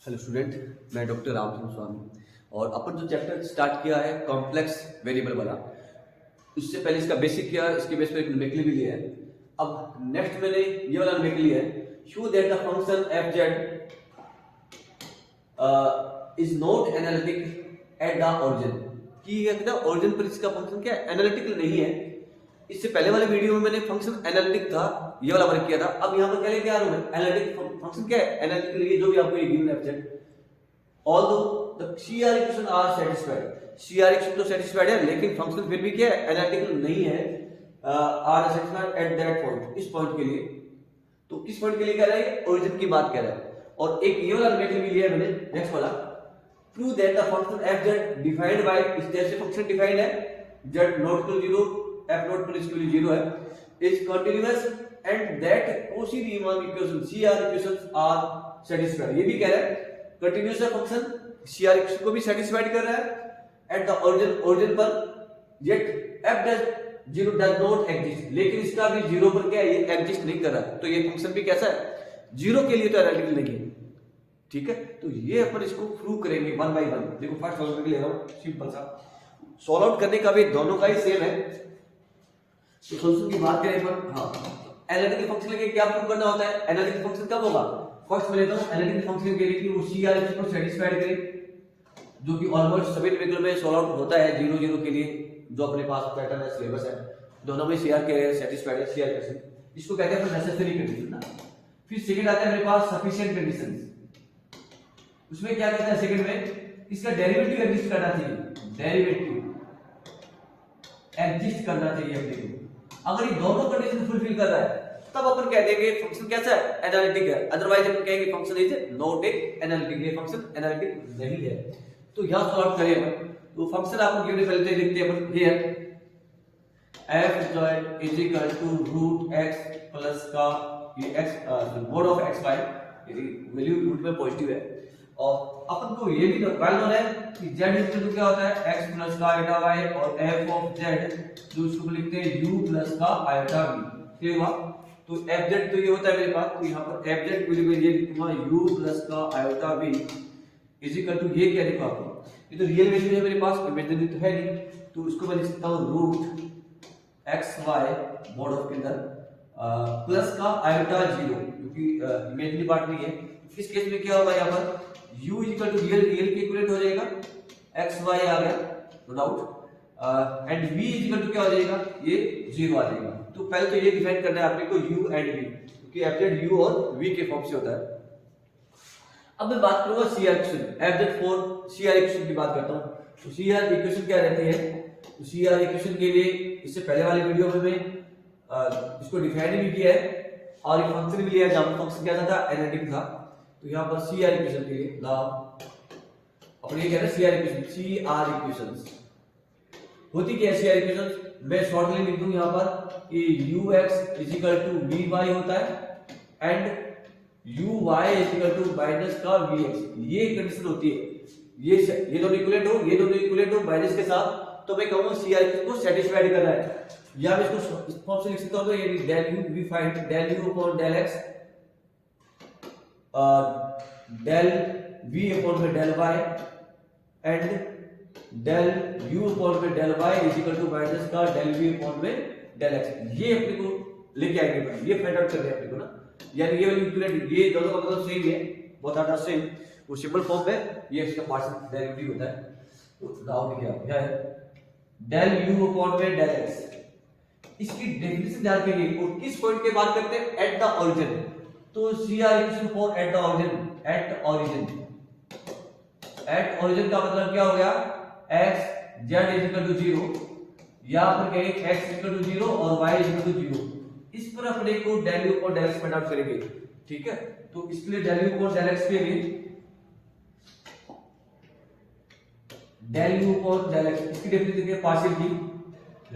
Hello student, मैं doctor Ramchandra स्वामी और अपन जो चैप्टर स्टार्ट किया है कॉम्प्लेक्स वेरिएबल वाला, उससे पहले इसका बेसिक किया, इसके बेस पर एक न्यूमेरिकल भी लिया है। अब नेक्स्ट मैंने ये वाला न्यूमेरिकल लिया है, show that the function f Z is not analytic eight the origin. कि ओरिजिन पर इसका फंक्शन क्या है, एनालिटिकल नहीं है। इससे पहले वाले वीडियो में मैंने फंक्शन एनालिटिक था, ये वाला वर्क किया था। अब यहाँ पर क्या लेके आ रहा हूँ मैं, एनालिटिक फंक्शन क्या है, एनालिटिकल ये जो भी आपको ये given f z, although the CR equation are satisfied. CR equation तो सेटिस्फाइड है, लेकिन फंक्शन फिर भी क्या है, एनालिटिकल नहीं है, are satisfied at that point, इस पॉइंट के लिए। तो किस पॉइंट के लिए कह रहा है, ओरिजिन की बात कह रहा है। और एक ये वाला न्यूमेरिकल भी लिया है मैंने, नेक्स्ट वाला, prove that the function f z defined by, इस तरह से फंक्शन डिफाइंड है, z not equal 0, f not equal 0 है, is continuous and that Cauchy Riemann equation CR equations are satisfied. ये भी कह रहा है कंटीन्यूअस है फंक्शन, CR इक्वेशन को भी सेटिस्फाइड कर रहा है एट द ओरिजिन पर, yet F does 0 does not exist, लेकिन इसका भी 0 पर क्या है, ये एग्जिस्ट नहीं कर रहा है। तो ये फंक्शन भी कैसा है, 0 के लिए तो एनालिटिकल नहीं है। ठीक है, तो ये अपन इसको प्रूव करेंगे वन बाय वन। देखो फर्स्ट सॉल्व करके ले रहा हूं, सिंपल सा सॉल्व आउट करने का भी दोनों का ही सेम है। तो सोल्यूशन की बात करें पर, हाँ, एनालिटिकल फंक्शन लेके क्या प्रूव करना होता है, एनालिटिकल फंक्शन कब होगा, फर्स्ट में लेता हूं एनालिटिकल फंक्शन के लिए कि वो CR इक्वेशन को सेटिस्फाइड करे, जो कि ऑलमोस्ट सभी न्यूमेरिकल में सॉल्व आउट होता है 0 0 के लिए, जो अपने पास पैटर्न है, सिलेबस है, दोनों में CR के सेटिस्फाइड है, CR इक्वेशन, इसको कहते हैं नेसेसरी कंडीशन ना। फिर सेकंड आता है मेरे पास सफिशिएंट कंडीशंस, उसमें क्या कहता है सेकंड में, इसका डेरिवेटिव एग्जिस्ट करना चाहिए, डेरिवेटिव एग्जिस्ट करना चाहिए अपने को। अगर ये दोनों कंडीशन फुलफिल कर रहा है तब अपन कह देंगे फंक्शन कैसा है, एनालिटिक है। अदरवाइज अपन कहेंगे फंक्शन इज नॉट एनालिटिक, ये फंक्शन एनालिटिक नहीं है। तो यहां सॉल्व करें अपन, तो फंक्शन आपको गिवन पहले लिखते हैं अपन, here f Z is equal to root x plus का ये x mod of xy, value root में पॉजिटिव है। और अपन को ये भी वेल नोन है कि z इक्वल टू क्या होता है, x प्लस का आइटा y, और f ऑफ z जो इसको लिखते हैं u प्लस का आइटा v। क्लियर हुआ। तो f z तो ये होता है मेरे पास, तो यहां पर f z को मैं ये लिखूंगा u प्लस का iota v is equal to, ये क्या लिखा आपको, ये तो रियल वैल्यू है मेरे पास, इमेजिनरी तो है नहीं, तो इसको मैं लिख सकता हूं रूट xy मोड ऑफ के अंदर प्लस का आइटा 0, क्योंकि इमेजिनरी पार्ट नहीं है। इस केस में क्या होगा, यहाँ पर u इक्वल टू रियल के इक्विवेलेंट हो जाएगा, xy आ गया no doubt, and v equal to क्या हो जाएगा, ये 0 आ जाएगा। तो पहले तो ये डिफाइन करना है आपने को u एंड v, क्योंकि fz u और v के फॉर्म से होता है। अब मैं बात करूंगा CR equation, fz for CR equation की बात करता हूं। तो CR इक्वेशन क्या रहती है, तो CR इक्वेशन के लिए इससे पहले वाले वीडियो में मैं इसको डिफाइन भी किया है और एक फंक्शन भी लिया है, जहां फंक्शन क्या था, एनालिटिक था। तो यहाँ पर CR इक्वेशन के लिए ला अपन ये कह रहे हैं CR इक्वेशंस होती क्या है, CR इक्वेशंस मैं शॉर्ट में लिख दूं यहाँ पर कि ux is equal to vy होता है and uy is equal to minus का vx, ये कंडीशन होती है। ये दोनों इक्विवेलेंट हो माइनस के साथ, तो मैं कहूंगा CR इक्वेशन को सेटिस्फाइड कर रहा है। या मैं इसको इस फॉर्म से लिख सकता हूं, तो ये del u we find del u upon del x del v upon में del y and del u upon में del y is equal to minus का del v upon में del x। ये अपने को लेके आएंगे, ये फाइंड आउट कर रहे हैं अपने को ना, यानी ये वाली इक्विवेलेंट, ये दोनों का मतलब सेम है, बोथ आर द सेम, वो सिंपल फॉर्म में ये इसका पार्शियल डेरिवेटिव होता है। तो डाउट क्या है, del u upon में del x, इसकी डेफिनेशन ध्यान रखिए, और किस पॉइंट की बात करते हैं, एट द ओरिजिन। तो CR equation for at the origin, at origin का मतलब क्या हो गया, x z is equal to 0, या फिर कहेंगे x इज इक्वल टू 0 और y इज इक्वल टू 0। इस पर अपने को del u और del x फाइंड आउट करेंगे। ठीक है, तो इसके लिए del u और del x के लिए del u और del x, इसकी डेफिनेशन देखिए पार्शियल की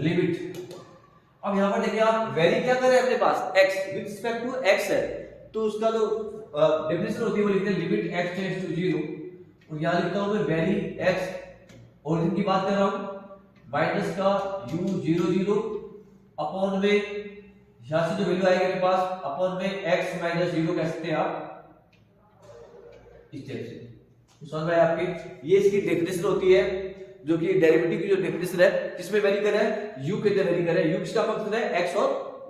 लिमिट। अब यहां पर देखिए आप वेरी क्या कर रहे हैं, अपने पास x with respect to x है, तो उसका जो डेफिनेशन होती है वो लिखते हैं लिमिट x टेंड्स टू 0, और यहां लिखता हूं मैं वेरी x, ओरिजिन की बात कर रहा हूं, माइनस का u 0 0 अपॉन में, यहां से जो वैल्यू आएगी मेरे पास अपॉन में x माइनस 0 कह सकते हैं आप, इस टाइप से। समझ में आया आपके? ये इसकी डेफिनेशन होती है, जो कि डेरिवेटिव की जो डेफिनेशन है, किसमें वेरी कर रहा है? यू के अंदर वेरी कर रहा है। यू किसका फंक्शन है? एक्स और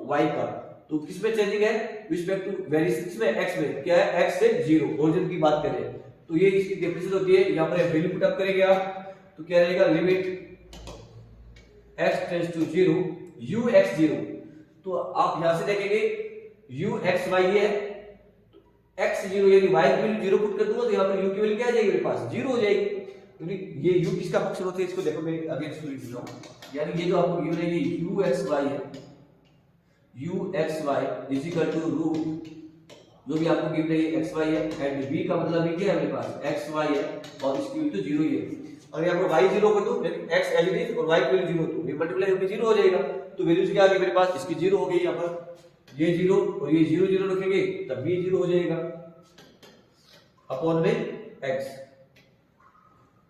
वाई का। तो किसमें चेंजिंग है? रिस्पेक्ट टू वेरिएशन में, एक्स में। क्या है? एक्स से जीरो, ओरिजिन की बात करें तो ये इसकी डेफिनेशन होती है। यहाँ पर वैल्यू पुट अप करेंगे आप तो क्या रहेगा? Limit x tends to 0 u x 0। तो आप यहां से देखेंगे u x y है, x 0 यानी y की वैल्यू 0 पुट कर दूंगा तो यहाँ पर u की वैल्यू क्या आ जाएगी? मेरे पास 0 हो जाएगी। क्योंकि ये u किसका फंक्शन होता है इसको देखो, मैं अगेन इसको लिख देता हूं। यानी ये जो आपको गिवन है ये u x y है, u x y is equal to root जो भी आपको गिवन है ये x y है, एंड v का मतलब ये क्या है? मेरे पास x y है और इसकी वैल्यू तो 0 ही है। और यहाँ पर y 0 कर दूं, x एज इट इज और y की वैल्यू 0 तो ये मल्टीप्लाई होकर 0 हो जाएगा। तो वैल्यूज क्या आ गई मेरे पास? इसकी 0 हो गई। यहाँ पर ये 0 और ये 0 0 रखेंगे तब भी 0 हो जाएगा अपॉन में x।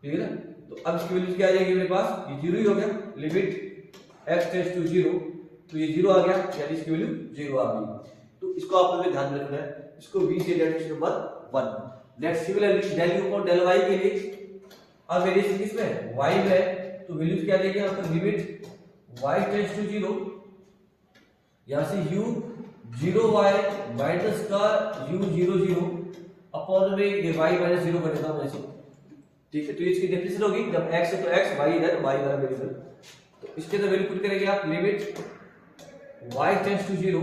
ठीक है ना? तो अब इसकी वैल्यूज क्या आ जाएगी मेरे पास? ये 0 ही हो गया। लिमिट x टेंड्स टू 0 तो ये 0 आ गया, यानी इसकी वैल्यू 0 आ गई। तो इसको आपको ध्यान रखना है, इसको v से derivative number 1। Next similarly del u upon del y के लिए अब वेरिएशन किसमें? y में है, तो वैल्यूज क्या देंगे यहाँ पर? लिमिट y टेंड्स टू 0, यहां से u 0y माइनस का u 0 0 अपॉन में ये y माइनस 0 कर देता हूं ऐसे। ठीक है? तो इसकी डेफिनेशन होगी जब x है तो x, y इधर, y इधर वेरिएबल। तो इसके अंदर वैल्यू पुट करेंगे आप। Limit y tends to 0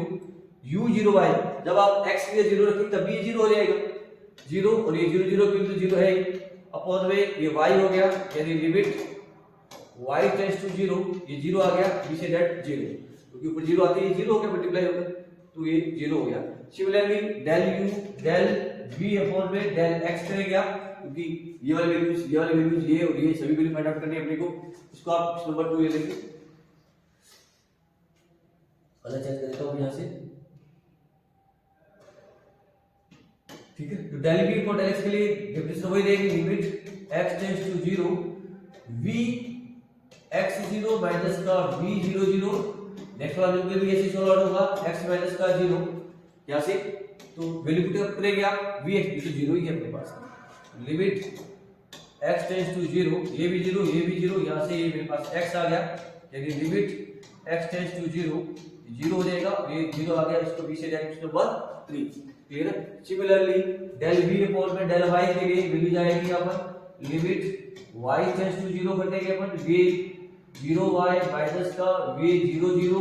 u 0y, जब आप x के लिए 0 रखेंगे तब भी 0 हो जाएगा 0, और ये 0 0 की तो 0 है अपॉन में ये y हो गया, यानी लिमिट y टेंड्स टू 0 ये 0 आ गया, b से दैट 0 क्योंकि ऊपर 0 आती है, ये 0 हो गया मल्टीप्लाई होगा तो ये 0 हो गया। Similarly del u del v upon में del x करेंगे आप, क्योंकि ये वाले वैल्यूज ये और ये सभी वैल्यू फाइंड आउट करनी है अपने को। इसको आप नंबर 2 ये लेंगे, कलर चेंज कर देता हूं यहां से। ठीक है? तो del v upon del x के लिए डेफिनेशन वही रहेगी। Limit x tends to 0 v x 0 minus का v 0 0। नेक्स्ट वाले में भी ऐसे सॉल्व होगा x माइनस का 0 यहां से। तो वैल्यू पुट करेंगे आप v x तो 0 ही है अपने पास। लिमिट x टेंड्स टू 0 ये भी 0 ये भी 0, यहां से ये मेरे पास x आ गया, यानी लिमिट x टेंड्स टू 0 0 हो जाएगा, ये 0 आ गया, इसको v से डायरेक्शन नंबर 3। क्लियर है? सिमिलरली del v अपॉन में del y के लिए वैल्यू जाएगी यहां पर। लिमिट y टेंड्स टू 0 कर देंगे अपन, v 0y माइनस का v 0 0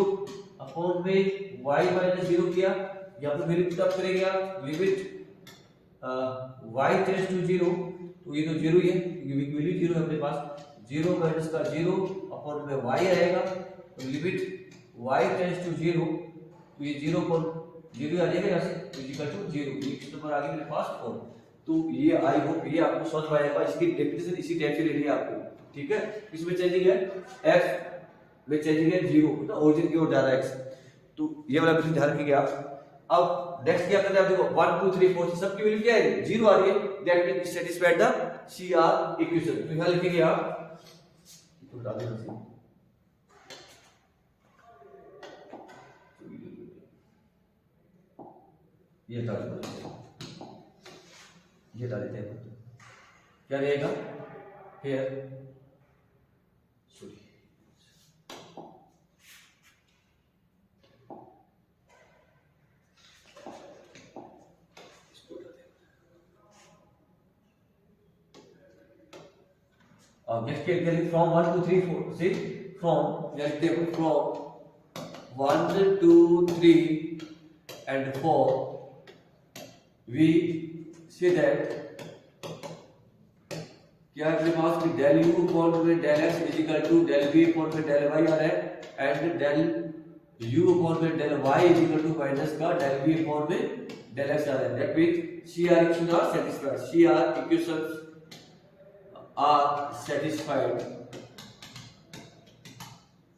अपॉन में y माइनस 0 किया, यहां पर वैल्यू पुट अप करेंगे आप। लिमिट y टेंड्स टू 0 तो ये तो 0 ही है क्योंकि वैल्यू 0 है अपने पास, 0 माइनस का 0 अपॉन में y आएगा, तो लिमिट y टेंड्स टू 0 तो ये 0 पर 0 आ जाएगा यहां से, इक्वल टू 0। नेक्स्ट नंबर आ गया मेरे पास 4। तो ये आई होप ये आपको समझ में आएगा। इसकी डेफिनेशन इसी टाइप से लेनी है आपको। ठीक है? इसमें चेंजिंग है x में चेंजिंग है 0 ना, ओरिजिन की ओर जा रहा है x, तो ये वाला बिल्कुल ध्यान रखिए आप। अब नेक्स्ट क्या करना है? देखो 1 2 3 4 सबकी वैल्यू क्या है? 0 आ रही है, that means satisfied the CR equation. तो यहां लिखेंगे आप, तो डाल देना ये डाल देते हैं, क्या रहेगा? हियर सॉरी अब नेक्स्ट क्या करेंगे? फ्रॉम 1 2 3 4 से फ्रॉम या लिखते हैं from 1 2 3 and 4 we say that क्या है अपने पास कि del u अपॉन में del x is equal to del v upon में del y आ रहा है, एंड del u अपॉन में del y is equal to minus का del v अपॉन में del x आ रहा है। That means CR equation are satisfied, CR equations are satisfied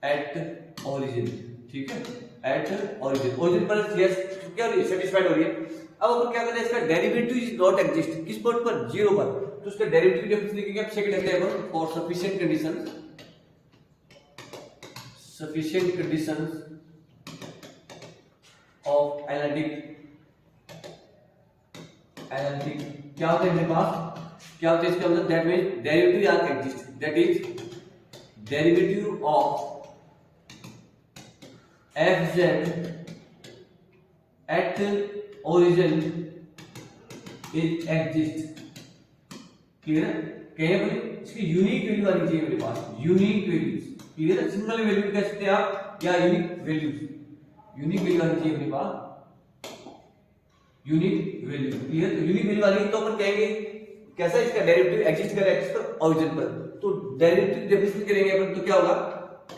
at origin. ठीक है? एट ओरिजिन, ओरिजिन पर यस क्या हो रही है? सैटिस्फाइड हो रही है। अब अपन क्या करना है? इसका डेरिवेटिव इज नॉट एग्जिस्ट, किस पॉइंट पर? 0 पर। तो उसका डेरिवेटिव डेफिनेशन लिखेंगे आप second example, for sufficient conditions of analytic क्या होता है मेरे पास, क्या होता है इसका मतलब, that means derivative are exist, that is derivative of f z at origin is exist. Clear है? कहीं बोले इसकी यूनिक वैल्यू आनी चाहिए मेरे पास, यूनिक वैल्यूज। क्लियर है? सिंगल वैल्यू कह सकते हैं आप या यूनिक वैल्यूज, यूनिक वैल्यू आनी चाहिए मेरे पास, यूनिक वैल्यू। क्लियर? तो यूनिक वैल्यू आनी तो अपन कहेंगे कैसा इसका डेरिवेटिव एग्जिस्ट कर रहा है किस पर, ओरिजिन पर। तो डेरिवेटिव डेफिनेशन करेंगे अपन तो क्या होगा,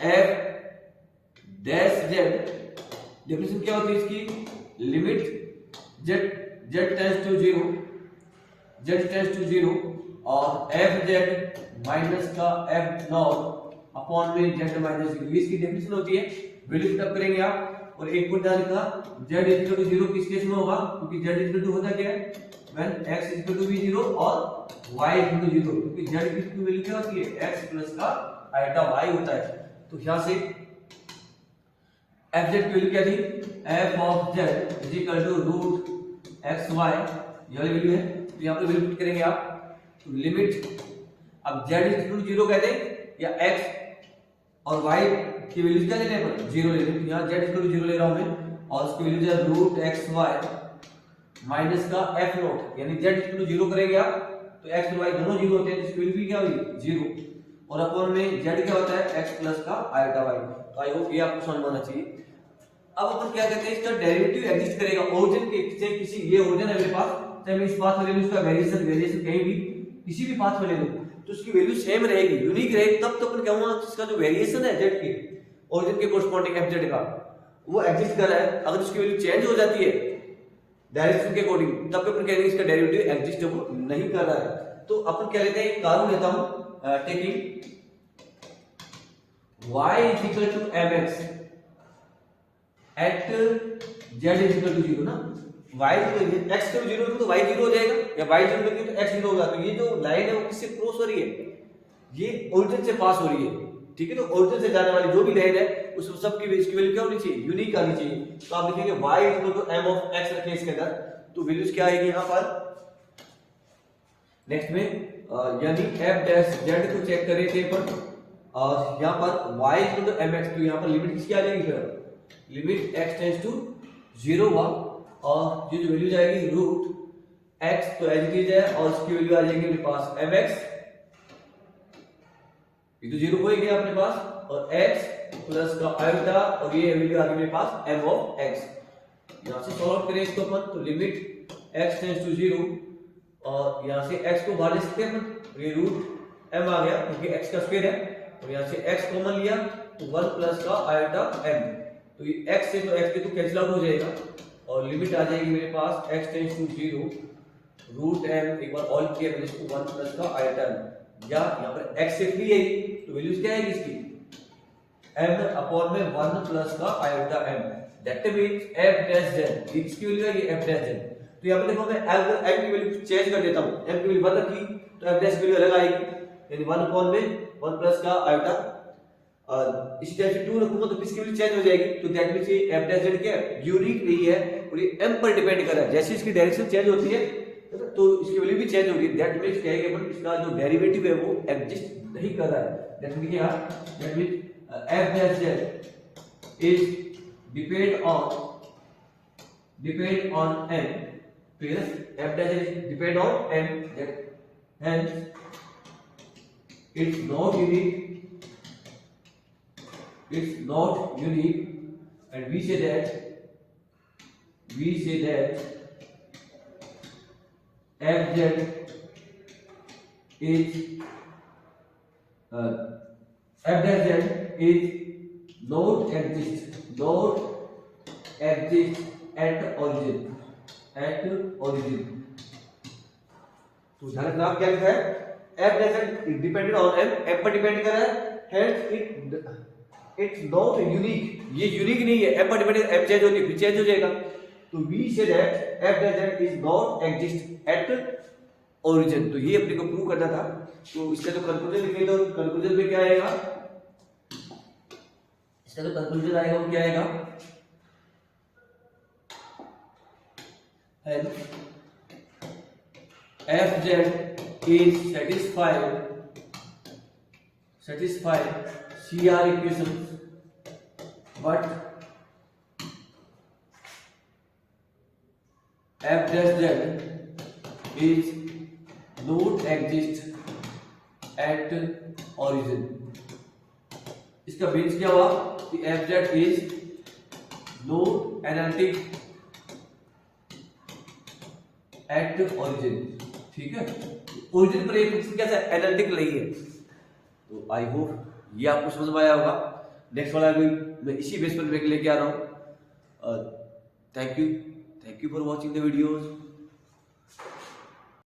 एफ डैश जेड, डेफिनेशन क्या होती है इसकी, limit z tends to 0, z tends to 0 और एफ जेड माइनस का एफ नॉट अपॉन में जेड माइनस 0, इसकी डेफिनेशन होती है। वैल्यू पुट करेंगे आप और एक पॉइंट डाल का जेड इक्वल टू 0 किस केस में होगा, क्योंकि जेड इक्वल टू होता क्या है, व्हेन x इक्वल टू 0 और y इक्वल टू 0, क्योंकि z की वैल्यू क्या होती है, x प्लस का आइटा y होता है। तो यहां से f z की वैल्यू क्या थी, f of z is equal to root x y, ये वाली वैल्यू है। तो यहां पे वैल्यू पुट करेंगे आप, तो लिमिट, अब z इक्वल टू 0 कह दें या x और y की वैल्यू क्या लेने पर 0 ले लें। यहां z इक्वल टू 0 ले रहा हूं मैं और उसकी वैल्यू है रूट x y माइनस का f नॉट, यानी z इक्वल टू 0 करेंगे आप तो x और y दोनों 0 होते हैं, इसकी वैल्यू क्या हुई 0 और अपॉन में z क्या होता है x प्लस का आइटा y। तो आई होप ये आपको समझ में आना चाहिए। अब अपन क्या कहते हैं, इसका डेरिवेटिव एग्जिस्ट करेगा ओरिजिन के, चाहे किसी, ये ओरिजिन है मेरे पास, चाहे मैं इस पाथ में ले लूं, इसका वेरिएशन कहीं भी किसी भी पाथ में ले लूं तो उसकी वैल्यू सेम रहेगी, यूनिक रहेगी। तब तो अपन कहूंगा इसका जो वेरिएशन है z के ओरिजिन के कोरस्पॉन्डिंग f z का वो एग्जिस्ट कर रहा है। अगर उसकी वैल्यू चेंज हो जाती है डायरेक्शन के अकॉर्डिंग तब अपन कहेंगे इसका डेरिवेटिव एग्जिस्टेबल नहीं कर रहा है। तो अपन क्या लेते हैं, एक कानून लेता हूं, taking y is equal to mx at z is equal to 0 ना, y x को 0 तो y 0 हो जाएगा या y 0 लगे तो x 0 होगा। तो ये जो लाइन है वो किससे क्रॉस हो रही है, ये ओरिजिन से पास हो रही है, ठीक है। तो ओरिजिन से जाने वाली जो भी लाइन है उस सब की इसकी वैल्यू क्या होनी चाहिए, यूनिक आनी चाहिए। तो आप लिखेंगे y equal to m of x रखें इसके अंदर, तो वैल्यूज क्या आएगी यहां पर नेक्स्ट में, यानी f डैश z को चेक करें थे पर और यहां पर y इक्वल टू mx, तो यहां पर लिमिट किसकी आ जाएगी, फिर लिमिट x टेंड्स टू 0 हुआ और ये जो वैल्यू जाएगी रूट x, तो एज इट इज है और इसकी वैल्यू आ जाएगी मेरे पास mx, ये तो 0 हो ही गया अपने पास और x प्लस का आयोटा और ये वैल्यू आ गई मेरे पास m ऑफ x। यहां से सॉल्व करें इसको अपन, तो लिमिट x टेंड्स टू 0 और यहां से x को बाहर ले सकते हैं अपन, ये रूट m आ गया क्योंकि x का स्क्वायर है और यहां से x कॉमन लिया तो 1 प्लस का आयोटा m, तो ये x से तो x के तो कैंसिल आउट हो जाएगा और लिमिट आ जाएगी मेरे पास x tends to 0 root m, एक बार ऑल किया मैंने इसको 1 प्लस का आयोटा m, या यहां पर x से फ्री है तो वैल्यूज क्या आएगी इसकी m अपॉन में 1 प्लस का iota m, that means f dash z, इसकी वैल्यू है ये f डैश z। तो यहां पर देखो मैं m की वैल्यू चेंज कर देता हूं, m की वैल्यू 1 रखी तो f डैश की वैल्यू अलग आएगी, यानी 1 अपॉन में 1 प्लस का आयोटा, इसी तरह से 2 रखूंगा तो इसकी वैल्यू चेंज हो जाएगी। तो दैट मींस ये f डैश z क्या है, यूनिक नहीं है और ये m पर डिपेंड कर रहा है, जैसे इसकी डायरेक्शन चेंज होती है तो इसकी वैल्यू भी चेंज होगी। दैट मींस क्या है कि अपन इसका जो डेरिवेटिव है वो एग्जिस्ट नहीं कर रहा है। दैट मींस क्या, that means f dash z is depend on m, clear, f dash z depend on m, hence it's not unique and we say that fz is not exist at origin, तो ध्यान रखना आप क्या लिखा है, f dash dependent on m पर depend कर रहा है, hence इट्स नॉट यूनिक, ये यूनिक नहीं है, m पर डिपेंड m चेंज होती है फिर चेंज हो जाएगा। तो we say that f dash z is not exist at origin, तो ये अपने को प्रूव करना था। तो इसका जो कंक्लूजन लिखे तो कंक्लूजन में क्या आएगा, इसका जो कंक्लूजन आएगा वो क्या आएगा, F Z is satisfy CR equations, but f dash z is not exist at origin. इसका मीन्स क्या हुआ कि F Z is not analytic eight origin, ठीक है। ओरिजिन पर एक फंक्शन कैसा है, एनालिटिक नहीं है। तो आई होप ये आपको समझ में आया होगा। नेक्स्ट वाला भी मैं इसी बेस पर लेके आ रहा हूँ। Thank you for watching the videos.